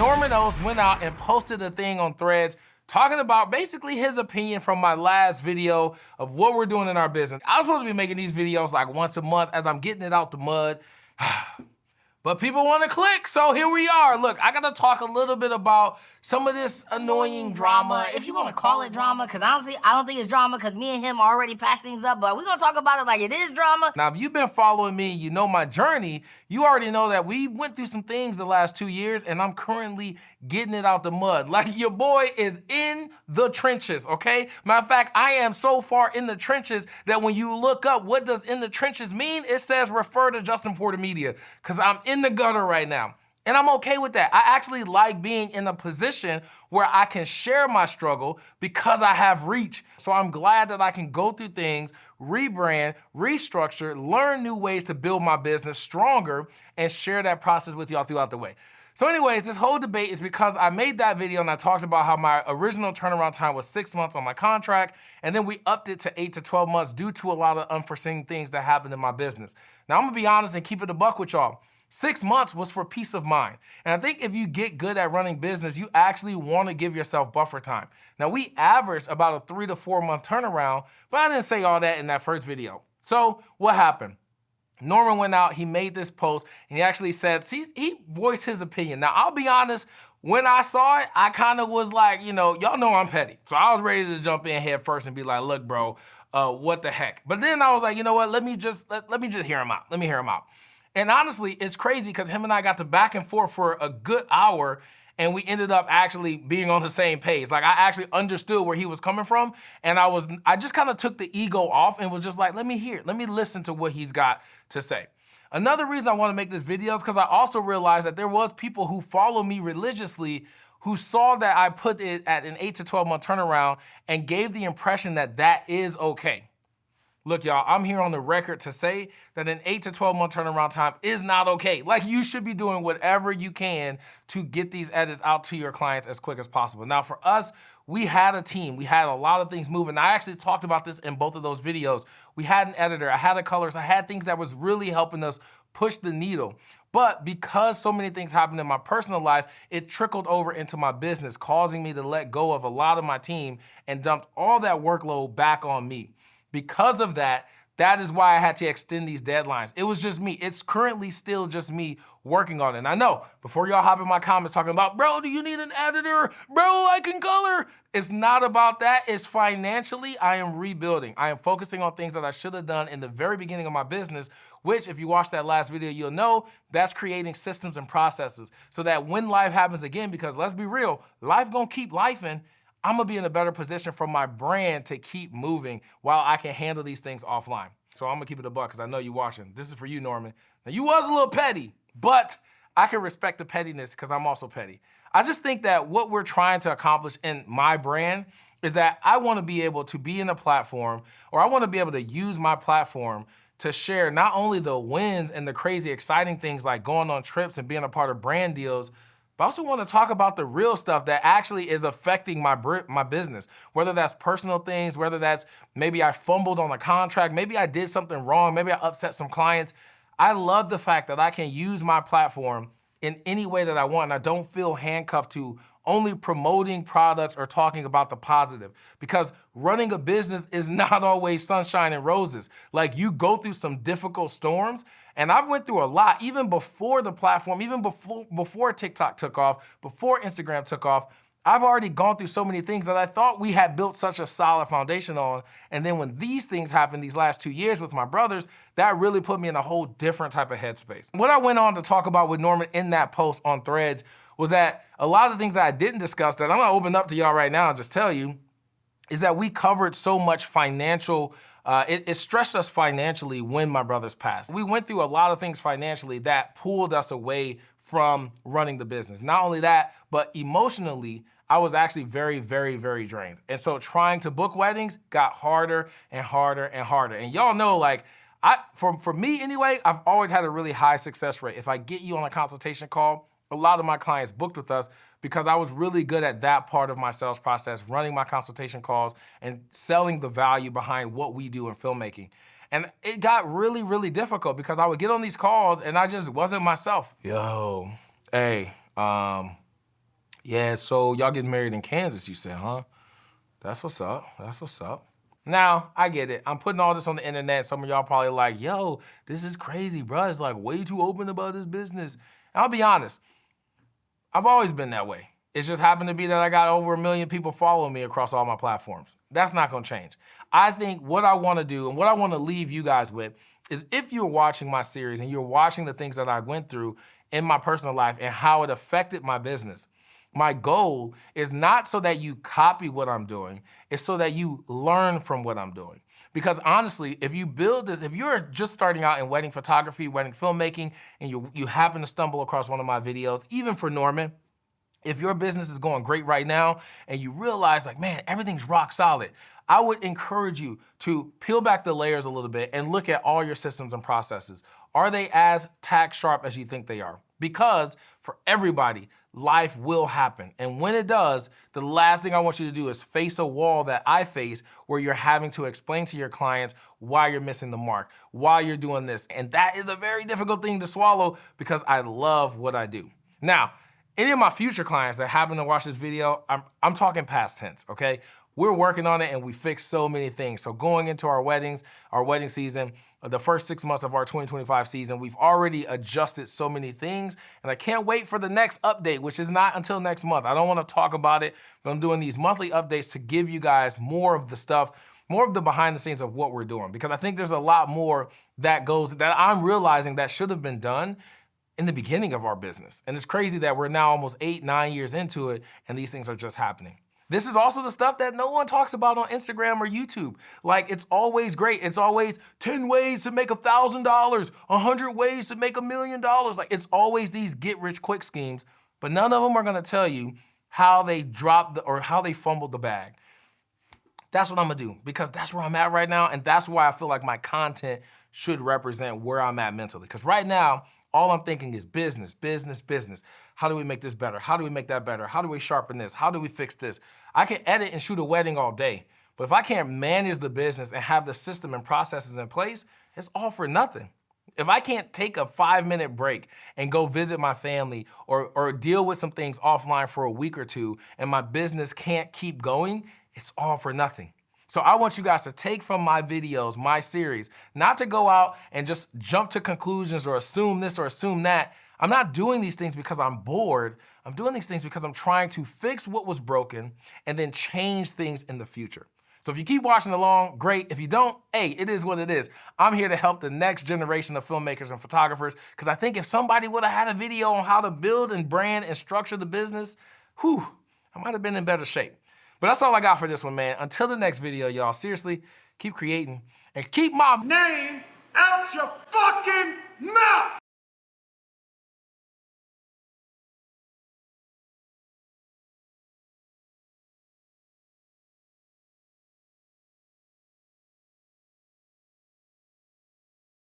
Norman O's went out and posted a thing on Threads talking about basically his opinion from my last video of what we're doing in our business. I was supposed to be making these videos like once a month as I'm getting it out the mud. But people want to click, so here we are. Look, I gotta talk a little bit about some of this annoying drama. If you wanna call it drama, because I don't think it's drama, because me and him already patched things up, but we're gonna talk about it like it is drama. Now, if you've been following me, you know my journey, you already know that we went through some things the last 2 years, and I'm currently getting it out the mud. Like, your boy is in the trenches, okay? Matter of fact, I am so far in the trenches that when you look up what does in the trenches mean, it says refer to Justin Porter Media, because I'm in the gutter right now. And I'm okay with that. I actually like being in a position where I can share my struggle because I have reach. So I'm glad that I can go through things, rebrand, restructure, learn new ways to build my business stronger, and share that process with y'all throughout the way. So anyways, this whole debate is because I made that video and I talked about how my original turnaround time was 6 months on my contract, and then we upped it to 8 to 12 months due to a lot of unforeseen things that happened in my business. Now I'm gonna be honest and keep it a buck with y'all. 6 months was for peace of mind. And I think if you get good at running business, you actually wanna give yourself buffer time. Now we averaged about a 3 to 4 month turnaround, but I didn't say all that in that first video. So what happened? Norman went out, he made this post, and he actually said, he voiced his opinion. Now I'll be honest, when I saw it, I kind of was like, you know, y'all know I'm petty. So I was ready to jump in head first and be like, look, bro, what the heck? But then I was like, you know what, let me just hear him out. Let me hear him out. And honestly, it's crazy because him and I got to back and forth for a good hour, and we ended up actually being on the same page. Like, I actually understood where he was coming from, and I just kind of took the ego off and was just like, let me hear it. Let me listen to what he's got to say. Another reason I want to make this video is because I also realized that there was people who follow me religiously who saw that I put it at an 8 to 12 month turnaround and gave the impression that that is okay. Look, y'all, I'm here on the record to say that an 8 to 12 month turnaround time is not okay. Like, you should be doing whatever you can to get these edits out to your clients as quick as possible. Now, for us, we had a team. We had a lot of things moving. I actually talked about this in both of those videos. We had an editor, I had a colorist, I had things that was really helping us push the needle. But because so many things happened in my personal life, it trickled over into my business, causing me to let go of a lot of my team and dumped all that workload back on me. Because of that, that is why I had to extend these deadlines. It was just me. It's currently still just me working on it. And I know, before y'all hop in my comments talking about, bro, do you need an editor? Bro, I can color. It's not about that. It's financially, I am rebuilding. I am focusing on things that I should have done in the very beginning of my business, which, if you watched that last video, you'll know that's creating systems and processes so that when life happens again, because let's be real, life gonna keep lifing, I'm gonna be in a better position for my brand to keep moving while I can handle these things offline. So I'm gonna keep it a buck because I know you're watching. This is for you, Norman. Now, you was a little petty, but I can respect the pettiness because I'm also petty. I just think that what we're trying to accomplish in my brand is that I wanna be able to be in a platform, or I wanna be able to use my platform to share not only the wins and the crazy exciting things like going on trips and being a part of brand deals, but I also want to talk about the real stuff that actually is affecting my business. Whether that's personal things, whether that's maybe I fumbled on a contract, maybe I did something wrong, maybe I upset some clients. I love the fact that I can use my platform in any way that I want, and I don't feel handcuffed to only promoting products or talking about the positive. Because running a business is not always sunshine and roses. Like, you go through some difficult storms, and I've went through a lot, even before the platform, even before TikTok took off, before Instagram took off. I've already gone through so many things that I thought we had built such a solid foundation on. And then when these things happened these last 2 years with my brothers, that really put me in a whole different type of headspace. What I went on to talk about with Norman in that post on Threads was that a lot of the things that I didn't discuss that I'm gonna open up to y'all right now and just tell you is that we covered so much financial, it stressed us financially when my brothers passed. We went through a lot of things financially that pulled us away from running the business. Not only that, but emotionally, I was actually very, very, very drained. And so trying to book weddings got harder and harder and harder. And y'all know, like, for me anyway, I've always had a really high success rate. If I get you on a consultation call, a lot of my clients booked with us because I was really good at that part of my sales process, running my consultation calls and selling the value behind what we do in filmmaking. And it got really, really difficult because I would get on these calls and I just wasn't myself. Yo, hey, Yeah, so y'all getting married in Kansas, you said, huh? That's what's up, that's what's up. Now, I get it. I'm putting all this on the internet. Some of y'all probably like, yo, this is crazy, bro. It's like way too open about this business. And I'll be honest, I've always been that way. It's just happened to be that I got over 1 million people following me across all my platforms. That's not gonna change. I think what I wanna do and what I wanna leave you guys with is if you're watching my series and you're watching the things that I went through in my personal life and how it affected my business, my goal is not so that you copy what I'm doing, it's so that you learn from what I'm doing. Because honestly, if you build this, if you're just starting out in wedding photography, wedding filmmaking, and you happen to stumble across one of my videos, even for Norman, if your business is going great right now and you realize like, man, everything's rock solid, I would encourage you to peel back the layers a little bit and look at all your systems and processes. Are they as tack sharp as you think they are? Because for everybody, life will happen. And when it does, the last thing I want you to do is face a wall that I face where you're having to explain to your clients why you're missing the mark, why you're doing this. And that is a very difficult thing to swallow because I love what I do. Now, any of my future clients that happen to watch this video, I'm talking past tense, okay? We're working on it and we fixed so many things. So going into our wedding season, the first 6 months of our 2025 season, we've already adjusted so many things and I can't wait for the next update, which is not until next month. I don't wanna talk about it, but I'm doing these monthly updates to give you guys more of the stuff, more of the behind the scenes of what we're doing, because I think there's a lot more that I'm realizing that should have been done in the beginning of our business. And it's crazy that we're now almost 8, 9 years into it and these things are just happening. This is also the stuff that no one talks about on Instagram or YouTube. Like, it's always great. It's always 10 ways to make $1,000, 100 ways to make $1 million. Like, it's always these get rich quick schemes, but none of them are gonna tell you how they how they fumbled the bag. That's what I'm gonna do, because that's where I'm at right now, and that's why I feel like my content should represent where I'm at mentally. Because right now, all I'm thinking is business, business, business. How do we make this better? How do we make that better? How do we sharpen this? How do we fix this? I can edit and shoot a wedding all day, but if I can't manage the business and have the system and processes in place, it's all for nothing. If I can't take a 5-minute break and go visit my family or deal with some things offline for a week or two and my business can't keep going, it's all for nothing. So I want you guys to take from my videos, my series, not to go out and just jump to conclusions or assume this or assume that. I'm not doing these things because I'm bored. I'm doing these things because I'm trying to fix what was broken and then change things in the future. So if you keep watching along, great. If you don't, hey, it is what it is. I'm here to help the next generation of filmmakers and photographers, because I think if somebody would have had a video on how to build and brand and structure the business, I might have been in better shape. But that's all I got for this one, man. Until the next video, y'all, seriously, keep creating and keep my name out your fucking mouth!